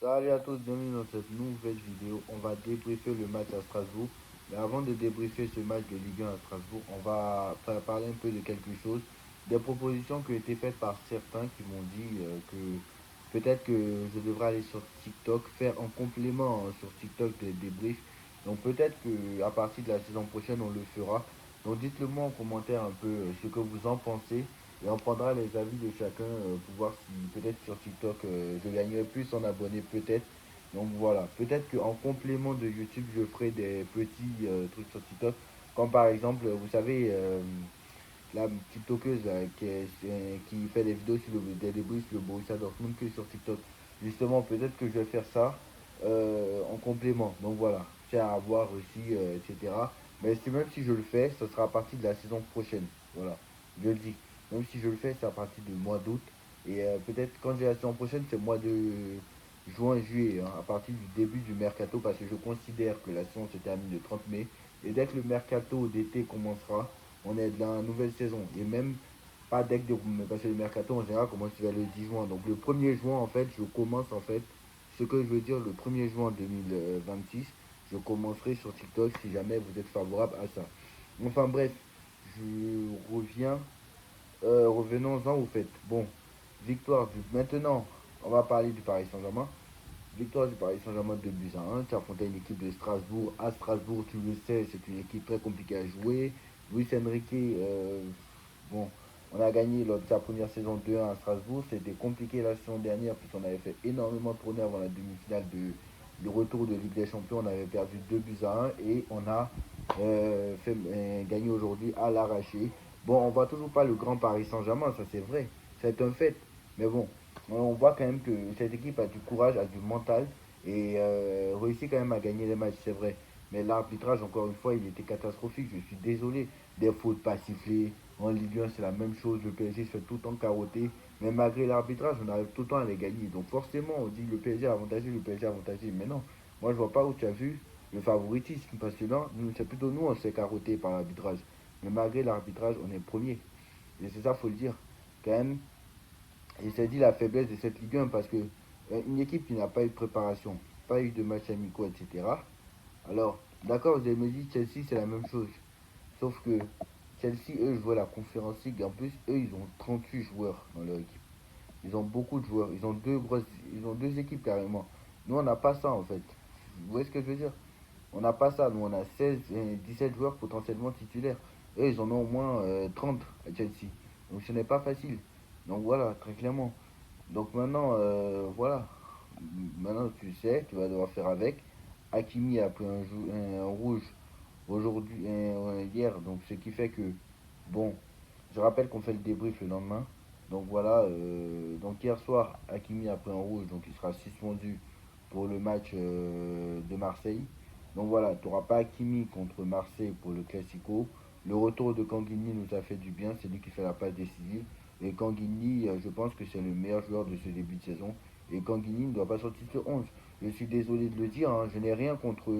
Salut à tous, bienvenue dans cette nouvelle vidéo. On va débriefer le match à Strasbourg. Mais avant de débriefer ce match de Ligue 1 à Strasbourg, on va parler un peu de quelque chose. Des propositions qui ont été faites par certains qui m'ont dit que peut-être que je devrais aller sur TikTok, faire un complément sur TikTok des débriefs. Donc peut-être qu'à partir de la saison prochaine, on le fera. Donc dites-le moi en commentaire un peu ce que vous en pensez. Et on prendra les avis de chacun pour voir si peut-être sur TikTok je gagnerai plus en abonnés peut-être. Donc voilà, peut-être qu'en complément de YouTube je ferai des petits trucs sur TikTok. Comme par exemple, vous savez, la TikTokeuse là, qui fait des vidéos sur des débriefs sur le Borussia Dortmund que sur TikTok. Justement, peut-être que je vais faire ça en complément. Donc voilà, c'est à voir aussi, etc. Mais même si je le fais, ce sera à partir de la saison prochaine. Voilà, je le dis. Même si je le fais, c'est à partir du mois d'août. Et peut-être quand j'ai la saison prochaine, c'est le mois de juin, juillet, hein, à partir du début du mercato, parce que je considère que la saison se termine le 30 mai. Et dès que le mercato d'été commencera, on est dans la nouvelle saison. Et même pas dès que parce que le mercato en général commence vers le 10 juin. Donc le 1er juin, en fait, je commence en fait, ce que je veux dire, le 1er juin 2026, je commencerai sur TikTok si jamais vous êtes favorable à ça. Enfin bref, je reviens. Revenons-en au fait. Bon, victoire du. Maintenant, on va parler du Paris Saint-Germain. Victoire du Paris Saint-Germain 2 buts à 1. Tu affrontais une équipe de Strasbourg. À Strasbourg, tu le sais, c'est une équipe très compliquée à jouer. Luis Enrique, bon, on a gagné lors de sa première saison 2-1 à Strasbourg. C'était compliqué la saison dernière puisqu'on avait fait énormément tourner avant la demi-finale du retour de Ligue des Champions. On avait perdu 2 buts à 1 et on a gagné aujourd'hui à l'arraché. Bon, on voit toujours pas le grand Paris Saint-Germain, ça c'est vrai. C'est un fait. Mais bon, on voit quand même que cette équipe a du courage, a du mental et réussit quand même à gagner les matchs, c'est vrai. Mais l'arbitrage, encore une fois, il était catastrophique. Je suis désolé. Des fautes pas sifflées. En Ligue 1, c'est la même chose. Le PSG se fait tout le temps carotter. Mais malgré l'arbitrage, on arrive tout le temps à les gagner. Donc forcément, on dit le PSG a avantagé, le PSG a avantagé. Mais non, moi je vois pas où tu as vu le favoritisme. Parce que là, c'est plutôt nous, on se fait carotter par l'arbitrage. Mais malgré l'arbitrage, on est premier. Et c'est ça, faut le dire. Quand même, et c'est dit la faiblesse de cette Ligue 1 parce que une équipe qui n'a pas eu de préparation, pas eu de matchs amicaux, etc. Alors, d'accord, vous allez me dire Chelsea, c'est la même chose. Sauf que Chelsea, eux, jouent la Conférence League. En plus, eux, ils ont 38 joueurs dans leur équipe. Ils ont beaucoup de joueurs. Ils ont deux équipes carrément. Nous, on n'a pas ça en fait. Vous voyez ce que je veux dire? On n'a pas ça. Nous, on a 16 et 17 joueurs potentiellement titulaires. Eux, ils en ont au moins 30 à Chelsea. Donc, ce n'est pas facile. Donc, voilà, très clairement. Donc, maintenant, voilà. Maintenant, tu sais, tu vas devoir faire avec. Hakimi a pris un rouge aujourd'hui, hier. Donc, ce qui fait que, bon, je rappelle qu'on fait le débrief le lendemain. Donc voilà, donc hier soir, Hakimi a pris un rouge, donc il sera suspendu pour le match de Marseille. Donc voilà, tu n'auras pas Hakimi contre Marseille pour le Classico. Le retour de Kanguini nous a fait du bien, c'est lui qui fait la passe décisive. Et Kanguini, je pense que c'est le meilleur joueur de ce début de saison. Et Kanguini ne doit pas sortir sur 11. Je suis désolé de le dire, hein, je n'ai rien contre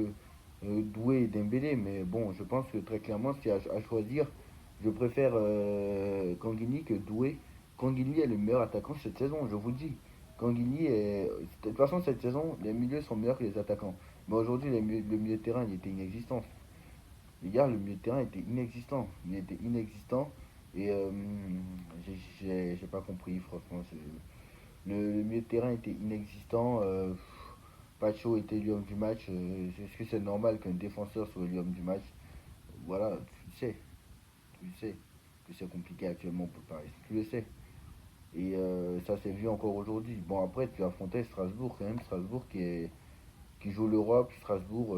Doué et Dembélé, mais bon, je pense que très clairement, si à choisir, je préfère Kanguini que Doué. Kanguini est le meilleur attaquant cette saison, je vous le dis. Kanguini est. De toute façon, cette saison, les milieux sont meilleurs que les attaquants. Mais aujourd'hui, le milieu de terrain, il était inexistant. Les gars, le milieu de terrain était inexistant. Il était inexistant. Et j'ai pas compris, franchement. Le milieu de terrain était inexistant. Pacho était l'homme du match. Est-ce que c'est normal qu'un défenseur soit l'homme du match? Voilà, tu le sais que c'est compliqué actuellement pour Paris. Tu le sais. Et ça s'est vu encore aujourd'hui. Bon, après, tu affrontais Strasbourg, quand même. Strasbourg qui joue l'Europe. Strasbourg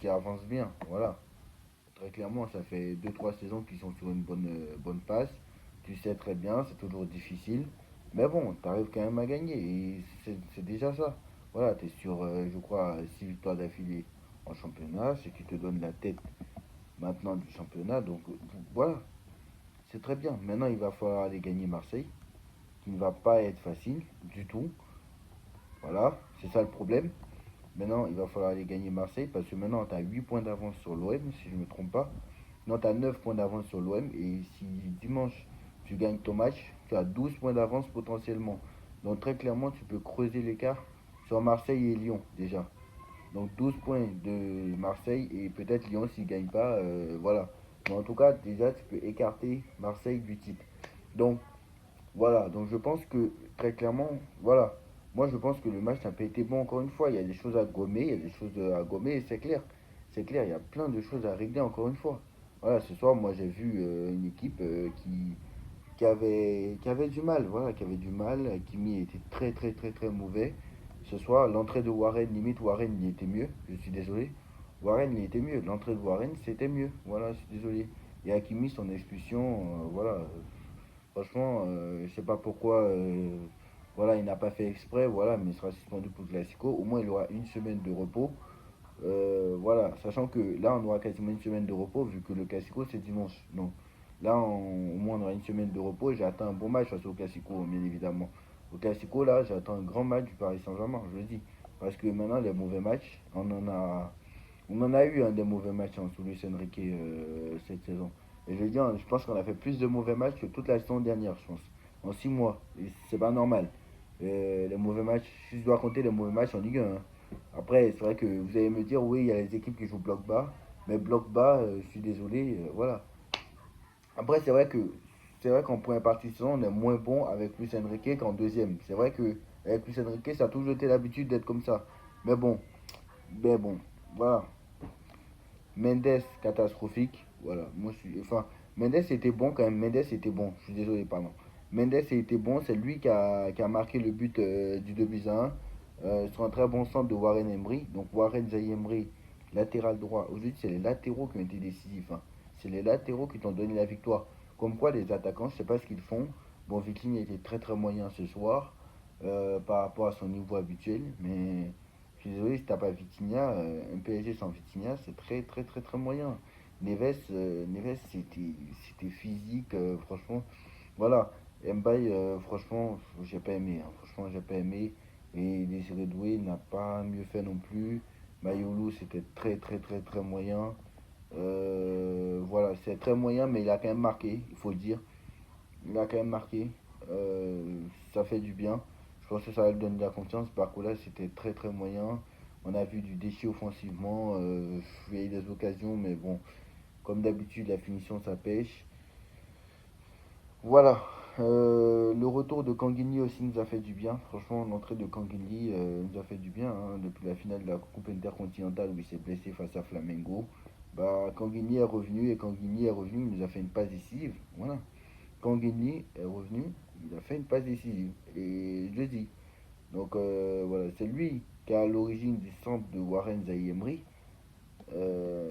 qui avance bien. Voilà. Très clairement, ça fait deux trois saisons qu'ils sont sur une bonne passe. Tu sais très bien, c'est toujours difficile. Mais bon, tu arrives quand même à gagner. Et c'est déjà ça. Voilà, tu es sur, je crois, 6 victoires d'affilée en championnat. Ce qui te donne la tête maintenant du championnat. Donc voilà, c'est très bien. Maintenant, il va falloir aller gagner Marseille, qui ne va pas être facile du tout. Voilà, c'est ça le problème. Maintenant, il va falloir aller gagner Marseille parce que maintenant, tu as 8 points d'avance sur l'OM, si je ne me trompe pas. Non, tu as 9 points d'avance sur l'OM. Et si dimanche, tu gagnes ton match, tu as 12 points d'avance potentiellement. Donc très clairement, tu peux creuser l'écart sur Marseille et Lyon déjà. Donc 12 points de Marseille et peut-être Lyon s'il ne gagne pas, voilà. Mais en tout cas, déjà, tu peux écarter Marseille du titre. Donc voilà, donc je pense que très clairement, voilà. Moi je pense que le match n'a pas été bon encore une fois. Il y a des choses à gommer, il y a des choses à gommer et c'est clair. C'est clair, il y a plein de choses à régler encore une fois. Voilà, ce soir, moi j'ai vu une équipe qui avait du mal, voilà, qui avait du mal. Kimi était très très très très mauvais. Ce soir, l'entrée de Warren, limite Warren il était mieux, je suis désolé. Warren il était mieux, l'entrée de Warren c'était mieux, voilà, je suis désolé. Et Hakimi, son expulsion, voilà, franchement, je sais pas pourquoi, voilà, il n'a pas fait exprès, voilà, mais il sera suspendu pour le Classico. Au moins, il aura une semaine de repos. Voilà, sachant que là, on aura quasiment une semaine de repos vu que le Classico c'est dimanche. Donc là, au moins, on aura une semaine de repos et j'attends un bon match face au Classico, bien évidemment. Au Classico, là, j'attends un grand match du Paris Saint-Germain, je le dis. Parce que maintenant, les mauvais matchs, on en a eu des mauvais matchs sous Luis Enrique cette saison. Et je veux dire, je pense qu'on a fait plus de mauvais matchs que toute la saison dernière, je pense. En 6 mois. Et c'est pas normal. Les mauvais matchs, si je dois compter les mauvais matchs en Ligue 1. Après, c'est vrai que vous allez me dire, oui, il y a les équipes qui jouent bloc bas. Mais bloc bas, je suis désolé, voilà. Après, c'est vrai qu'en première partie de saison, on est moins bon avec Luis Enrique qu'en deuxième. C'est vrai que avec Luis Enrique, ça a toujours été l'habitude d'être comme ça. Mais bon, voilà. Mendes, catastrophique. Voilà, moi je suis. Enfin, Mendes était bon quand même. Mendes était bon. Je suis désolé, pardon. Mendes était bon. C'est lui qui a marqué le but du 2-1 sur un très bon centre de Warren Emery. Donc Warren Zaïre Emery, latéral droit. Aujourd'hui, c'est les latéraux qui ont été décisifs, hein. C'est les latéraux qui t'ont donné la victoire. Comme quoi, les attaquants, je sais pas ce qu'ils font. Bon, Viking était très très moyen ce soir par rapport à son niveau habituel, mais je suis désolé, si t'as pas Vitinha, un PSG sans Vitinha, c'est très très très très moyen. Neves c'était physique, franchement. Voilà, Mbaye, franchement, j'ai pas aimé, hein. Franchement, j'ai pas aimé. Et Désiré Doué n'a pas mieux fait non plus. Mayolo, c'était très très très très moyen. Voilà, c'est très moyen, mais il a quand même marqué, il faut le dire. Il a quand même marqué. Ça fait du bien. Je pense que ça va lui donner de la confiance. Barcola, c'était très très moyen. On a vu du déchet offensivement. Il y a eu des occasions, mais bon, comme d'habitude, la finition, ça pêche. Voilà. Le retour de Kanguini aussi nous a fait du bien. Franchement, l'entrée de Kanguini nous a fait du bien, hein, depuis la finale de la Coupe intercontinentale où il s'est blessé face à Flamengo. Bah, Kanguini est revenu et Kanguini est revenu, il nous a fait une passe décisive. Voilà. Kanguini est revenu, il a fait une passe décisive. Et je le dis. Donc voilà, c'est lui qui est à l'origine du centre de Warren Zaïre Emery. Euh,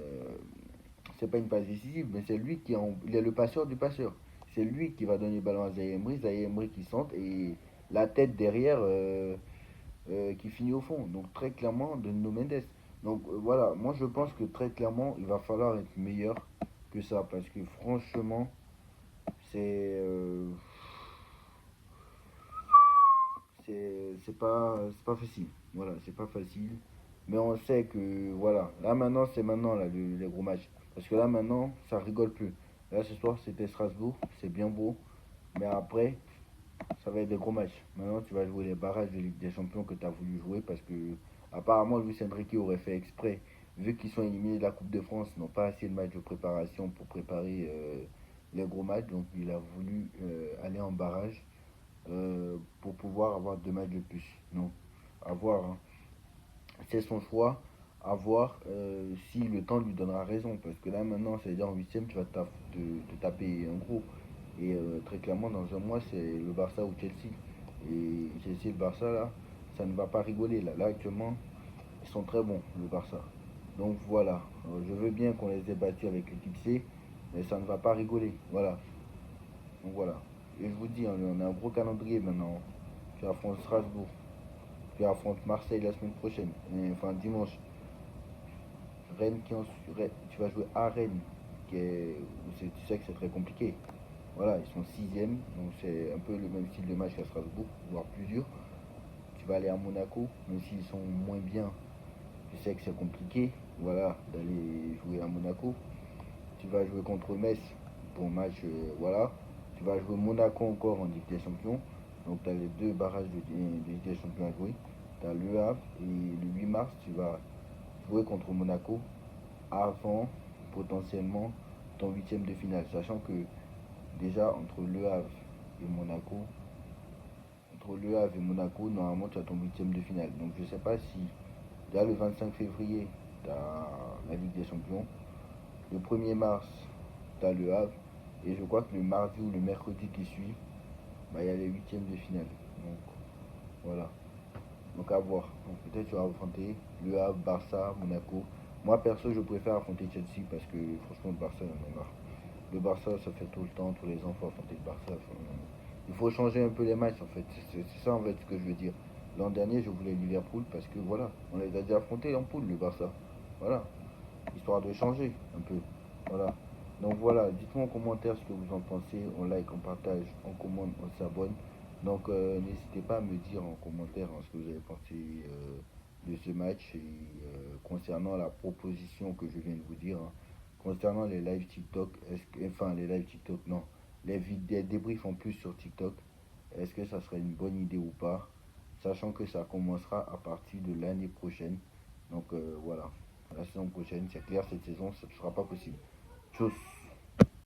c'est pas une passe décisive, mais c'est lui il est le passeur du passeur. C'est lui qui va donner le ballon à Zaïre Emery qui centre et la tête derrière qui finit au fond. Donc très clairement de Nuno Mendes. Donc voilà, moi je pense que très clairement il va falloir être meilleur que ça parce que franchement c'est c'est pas facile. Voilà, c'est pas facile. Mais on sait que voilà, là maintenant c'est maintenant là, les gros matchs. Parce que là maintenant ça rigole plus. Là ce soir c'était Strasbourg, c'est bien beau. Mais après, ça va être des gros matchs. Maintenant tu vas jouer les barrages de Ligue des Champions que tu as voulu jouer parce que apparemment Luis Enrique aurait fait exprès. Vu qu'ils sont éliminés de la Coupe de France, ils n'ont pas assez de matchs de préparation pour préparer les gros matchs. Donc il a voulu aller en barrage pour pouvoir avoir 2 matchs de plus. Non, à voir, hein. C'est son choix. À voir si le temps lui donnera raison. Parce que là, maintenant, c'est-à-dire en huitième, tu vas te taper un gros. Et très clairement, dans un mois, c'est le Barça ou Chelsea. Et Chelsea et le Barça, là, ça ne va pas rigoler. Là, actuellement, ils sont très bons, le Barça. Donc voilà, je veux bien qu'on les ait battus avec l'équipe C, mais ça ne va pas rigoler. Voilà. Donc voilà. Et je vous dis, hein, on a un gros calendrier maintenant. Tu affrontes Strasbourg. Tu affrontes Marseille la semaine prochaine. Enfin, dimanche. Rennes tu vas jouer à Rennes. Tu sais que c'est très compliqué. Voilà, ils sont sixième. Donc c'est un peu le même style de match qu'à Strasbourg, voire plus dur. Tu vas aller à Monaco, même s'ils sont moins bien. Tu sais que c'est compliqué. Voilà, d'aller jouer à Monaco. Tu vas jouer contre Metz. Bon match, voilà. Tu vas jouer Monaco encore en Ligue des Champions. Donc tu as les deux barrages de Ligue des Champions à jouer. Tu as Le Havre et le 8 mars, tu vas jouer contre Monaco avant potentiellement ton huitième de finale. Sachant que déjà entre Le Havre et Monaco, normalement tu as ton huitième de finale. Donc je sais pas si déjà le 25 février, tu as la Ligue des Champions. Le 1er mars, tu as Le Havre. Et je crois que le mardi ou le mercredi qui suit, bah, il y a les huitièmes de finale. Donc voilà. Donc à voir. Donc peut-être tu vas affronter Le Havre, Barça, Monaco. Moi perso, je préfère affronter Chelsea parce que franchement, le Barça, j'en ai marre. Le Barça, ça fait tout le temps, tous les ans, il faut affronter le Barça. Il faut changer un peu les matchs en fait. C'est ça en fait ce que je veux dire. L'an dernier, je voulais Liverpool parce que voilà, on les a déjà affrontés en poule, le Barça. Voilà, histoire de changer un peu. Voilà. Donc voilà, dites-moi en commentaire ce que vous en pensez. On like, on partage, on commande, on s'abonne. Donc n'hésitez pas à me dire en commentaire ce que vous avez pensé de ce match et concernant la proposition que je viens de vous dire. Hein. Concernant les live TikTok, enfin les live TikTok, non, les débriefs en plus sur TikTok, est-ce que ça serait une bonne idée ou pas, sachant que ça commencera à partir de l'année prochaine. Donc voilà, la saison prochaine, c'est clair, cette saison, ça ne sera pas possible. Tchuss.